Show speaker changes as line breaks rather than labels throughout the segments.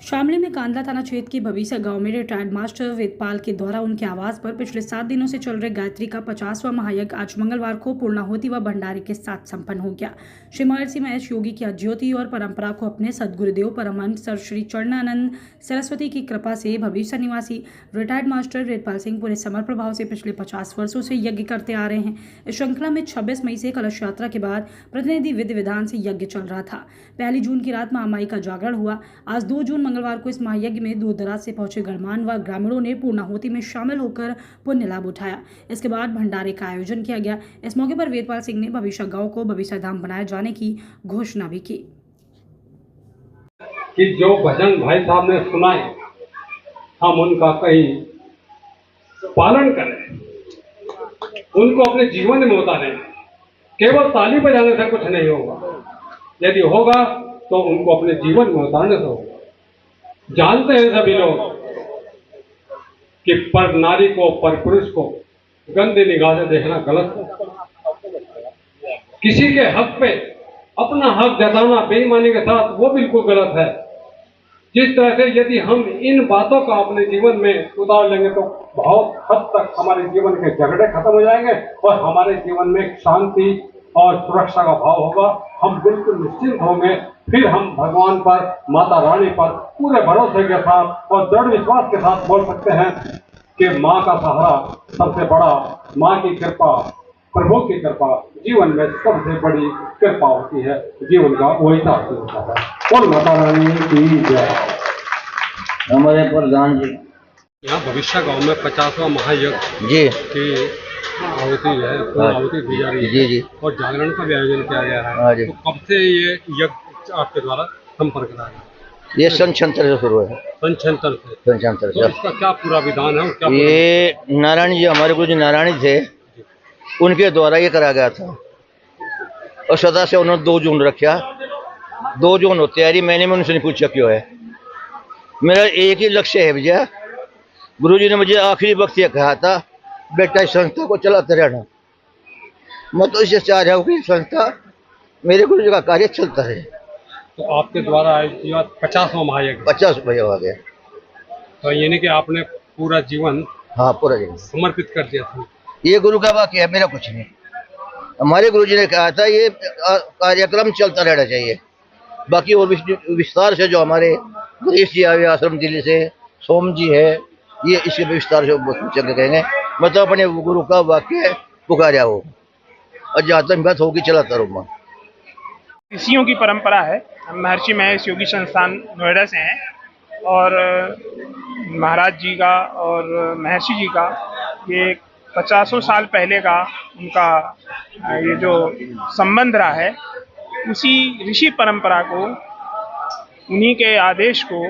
शामली में कांदला थाना क्षेत्र के भविसा गांव में रिटायर्ड मास्टर वेदपाल के द्वारा उनके आवास पर पिछले 7 दिनों से चल रहे गायत्री का 50वां महायज्ञ आज मंगलवार को पूर्णाहुति व भंडारे के साथ संपन्न हो गया। श्री महर्षि महेश योगी की ज्योति और परंपरा को अपने सदगुरुदेव परमहंस सर श्री चरणानंद सरस्वती की कृपा से भविष्य निवासी रिटायर्ड मास्टर वेदपाल सिंह पूरे समर्पण भाव से पिछले 50 वर्षों से यज्ञ करते आ रहे हैं। इस श्रृंखला में 26 मई से कलश यात्रा के बाद प्रतिनिधि विधि विधान से यज्ञ चल रहा था। 1 जून की रात महामाई का जागरण हुआ। आज 2 जून मंगलवार को इस महायज्ञ में दूर दराज से पहुंचे गणमान्य व ग्रामीणों ने पूर्णाहुति में शामिल होकर पुण्य लाभ उठाया। इसके बाद भंडारे का आयोजन किया गया। इस मौके पर वेदपाल सिंह ने भविष्य गांव को भविष्य धाम बनाए जाने की घोषणा भी की
कि जो भजन भाई साहब ने सुनाए हम उनका कहीं पालन करें, उनको अपने जीवन में उतारें। केवल ताली बजाने से कुछ नहीं होगा, यदि होगा तो उनको अपने जीवन में उतारने से होगा। जानते हैं सभी लोग कि पर नारी को, पर पुरुष को गंदी निगाह से देखना गलत है। किसी के हक पे अपना हक जताना बेईमानी के साथ वो बिल्कुल गलत है। जिस तरह से यदि हम इन बातों का अपने जीवन में उतार लेंगे तो बहुत हद तक हमारे जीवन के झगड़े खत्म हो जाएंगे और हमारे जीवन में शांति और सुरक्षा का भाव होगा। हम बिल्कुल निश्चिंत होंगे। फिर हम भगवान पर, माता रानी पर पूरे भरोसे के साथ और दृढ़ विश्वास के साथ बोल सकते हैं कि माँ का सहारा सबसे बड़ा, माँ की कृपा, प्रभु की कृपा जीवन में सबसे बड़ी कृपा होती है। जीवन का वही साथ होता है। और माता रानी की जय।
हमारे प्रधान जी
यहाँ भविष्य गांव में 50वां महायज्ञ
जी
की आहुति है, पूर्णाहुति दी जा रही है
जी जी
और जागरण का भी आयोजन किया गया
हाँ
है।
जी।
तो कब से ये यज्ञ आपके द्वारा संपर्क करा गया?
ये सन 76 से शुरू है।
पंचंतर से।
सन 76
तो
से
इसका क्या पूरा विधान है और क्या
ये नारायण जी, हमारे गुरु जी नारायण थे, उनके द्वारा ये करा गया था और सदा से उन्होंने 2 जून रखा। 2 जून हो तैयारी, मैंने उनसे नहीं पूछा क्यों है। मेरा एक ही लक्ष्य है भैया, गुरु जी ने मुझे आखिरी वक्त ये कहा था, बेटा इस संस्था को चलाते रहना। मैं तो इसे चाह रहा हूँ कि संस्था, मेरे गुरु जी का कार्य चलता रहे।
तो आपके द्वारा आयोजित 50वां महायज्ञ
50 भैया हो गया।
तो यानी कि आपने पूरा जीवन
हाँ पूरा जीवन
समर्पित कर दिया था।
ये गुरु का वाक्य है, मेरा कुछ नहीं। हमारे गुरु जी ने कहा था ये कार्यक्रम चलता रहना चाहिए। बाकी और विस्तार से जो हमारे गणेश जी आए आश्रम दिल्ली से, सोम जी है, ये इसके विस्तार से चल कहेंगे। मतलब अपने गुरु का वाक्य पुकारा हो और जहाँ तक बात होगी चलाता रहूँगा।
ऋषियों की परंपरा है। हम महर्षि महेश योगी संस्थान नोएडा से हैं और महाराज जी का और महर्षि जी का ये 50 साल पहले का उनका ये जो संबंध रहा है, उसी ऋषि परंपरा को, उन्हीं के आदेश को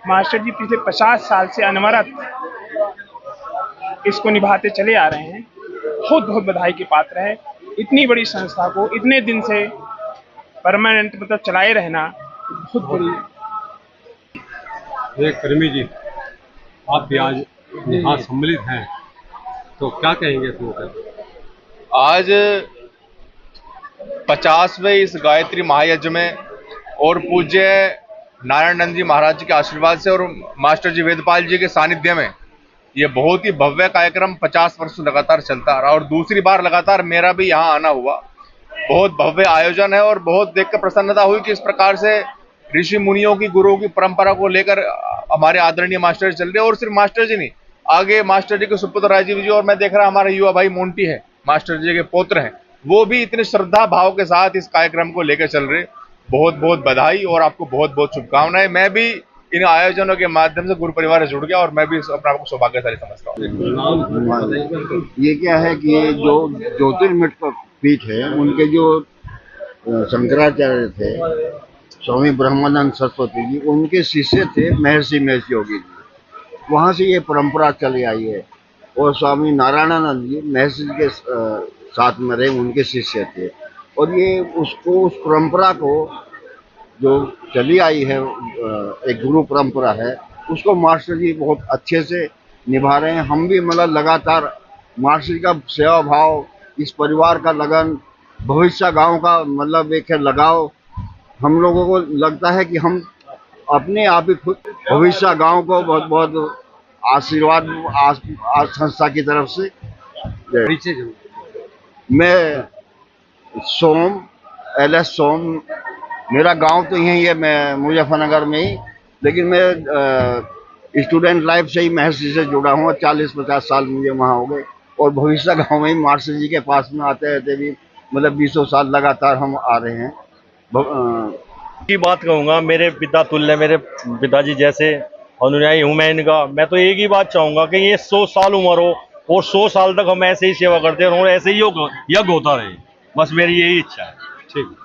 मास्टर जी पिछले 50 साल से अनवरत इसको निभाते चले आ रहे हैं। बहुत बहुत बधाई के पात्र है। इतनी बड़ी संस्था को इतने दिन से परमानेंट मतलब चलाए रहना बहुत बड़ी।
कर्मी जी, आप भी आज यहाँ सम्मिलित हैं, तो क्या कहेंगे इसमें?
आज 50वें इस गायत्री महायज्ञ में और पूज्य नारायणानंद जी महाराज जी के आशीर्वाद से और मास्टर जी वेदपाल जी के सानिध्य में ये बहुत ही भव्य कार्यक्रम 50 वर्ष लगातार चलता रहा और दूसरी बार लगातार मेरा भी यहाँ आना हुआ। बहुत भव्य आयोजन है और बहुत देखकर प्रसन्नता हुई कि इस प्रकार से ऋषि मुनियों की, गुरुओं की परंपरा को लेकर हमारे आदरणीय मास्टर जी चल रहे हैं। और सिर्फ मास्टर जी नहीं, आगे मास्टर जी के सुपुत्र राजीव जी और मैं देख रहा हमारा युवा भाई मोंटी है, मास्टर जी के पुत्र हैं, वो भी इतने श्रद्धा भाव के साथ इस कार्यक्रम को लेकर चल रहे। बहुत बहुत बधाई और आपको बहुत बहुत शुभकामनाएं। मैं भी इन आयोजनों के माध्यम से गुरु परिवार से जुड़ गया और मैं भी अपने आप को सौभाग्यशाली समझता हूँ।
ये क्या है कि जो ज्योतिर्मठ का पीठ है, उनके जो शंकराचार्य थे स्वामी ब्रह्मानंद सरस्वती जी, उनके शिष्य थे महर्षि महेश योगी जी। वहाँ से ये परंपरा चली आई है और स्वामी नारायणानंद जी महर्षि जी के साथ में रहे, उनके शिष्य थे। और ये उसको, उस परंपरा को जो चली आई है, एक गुरु परंपरा है, उसको मास्टर जी बहुत अच्छे से निभा रहे हैं। हम भी मतलब लगातार मास्टर जी का सेवा भाव, इस परिवार का लगन, भविष्य गांव का मतलब एक है लगाव, हम लोगों को लगता है कि हम अपने आप ही खुद भविष्य गांव को बहुत बहुत आशीर्वाद संस्था की तरफ से जय। मैं सोम LS सोम, मेरा गांव तो यही है, मैं मुजफ्फरनगर में ही, लेकिन मैं स्टूडेंट लाइफ से ही महर्षि से जुड़ा हूँ। 40-50 साल मुझे वहाँ हो गए और भविष्य गांव में ही महर्षि जी के पास में आते रहते भी, मतलब 20 साल लगातार हम आ रहे हैं।
की बात कहूँगा, मेरे पिता तुल्य, मेरे पिताजी जैसे अनुयायी हूँ मैं इनका। मैं तो एक ही बात चाहूँगा कि ये 100 साल उम्र हो और 100 साल तक हम ऐसे ही सेवा करते रहें और ऐसे ही यज्ञ होता रहे, बस मेरी यही इच्छा है।
ठीक।